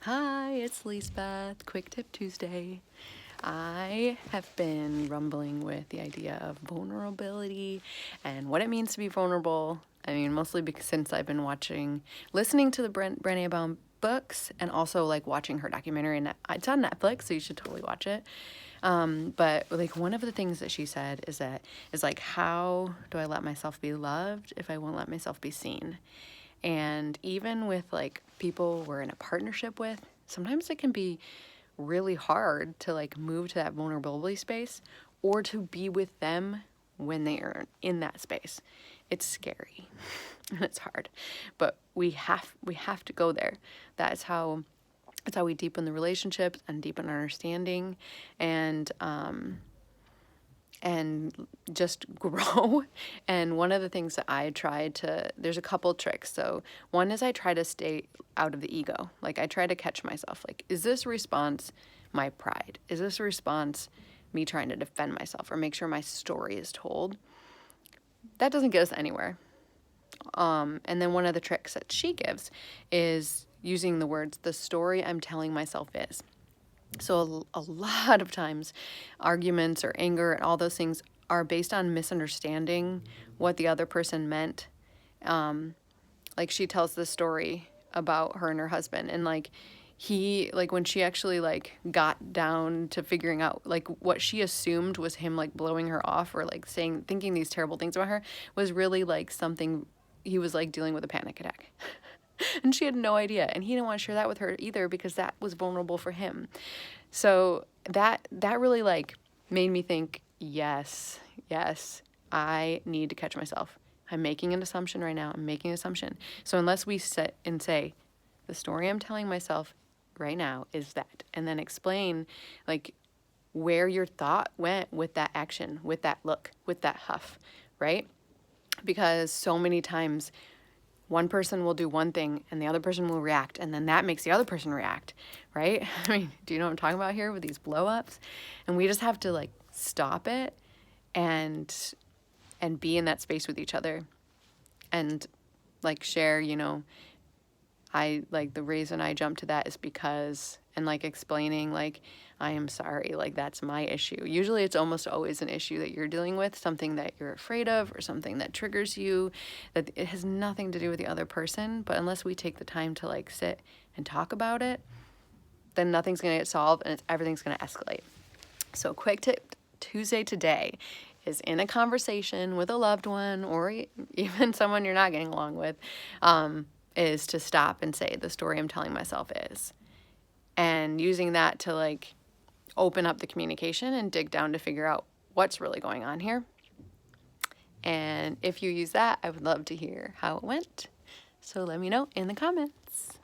Hi, it's Lisbeth. Quick Tip Tuesday. I have been rumbling with the idea of vulnerability and what it means to be vulnerable. I mean, mostly because since I've been listening to the Brené Brown books, and also like watching her documentary, and it's on Netflix, so you should totally watch it. But like one of the things that she said is like, how do I let myself be loved if I won't let myself be seen? And even with like people we're in a partnership with, sometimes it can be really hard to like move to that vulnerability space or to be with them when they are in that space. It's scary and it's hard, but we have to go there. That's how we deepen the relationships and deepen our understanding, and just grow. And one of the things that there's a couple tricks. So one is I try to stay out of the ego. Like I try to catch myself. Like, is this response my pride? Is this response me trying to defend myself or make sure my story is told? That doesn't get us anywhere. And then one of the tricks that she gives is using the words, the story I'm telling myself is. So a lot of times arguments or anger and all those things are based on misunderstanding what the other person meant. Like she tells this story about her and her husband, and like when she actually like got down to figuring out like what she assumed was him like blowing her off or like thinking these terrible things about her was really like something he was like dealing with a panic attack. And she had no idea, and he didn't want to share that with her either because that was vulnerable for him. So that really like made me think, yes, I need to catch myself. I'm making an assumption right now. I'm making an assumption. So unless we sit and say, the story I'm telling myself right now is that, and then explain like where your thought went with that action, with that look, with that huff, right? Because so many times one person will do one thing and the other person will react, and then that makes the other person react, right? I mean, do you know what I'm talking about here with these blow-ups? And we just have to like stop it and be in that space with each other and like share, I like the reason I jumped to that is because, and like explaining like, I am sorry, like that's my issue. Usually it's almost always an issue that you're dealing with, something that you're afraid of or something that triggers you, that it has nothing to do with the other person. But unless we take the time to like sit and talk about it, then nothing's going to get solved and everything's going to escalate. So quick tip Tuesday today is in a conversation with a loved one or even someone you're not getting along with, is to stop and say, the story I'm telling myself is. And using that to like open up the communication and dig down to figure out what's really going on here. And if you use that, I would love to hear how it went. So let me know in the comments.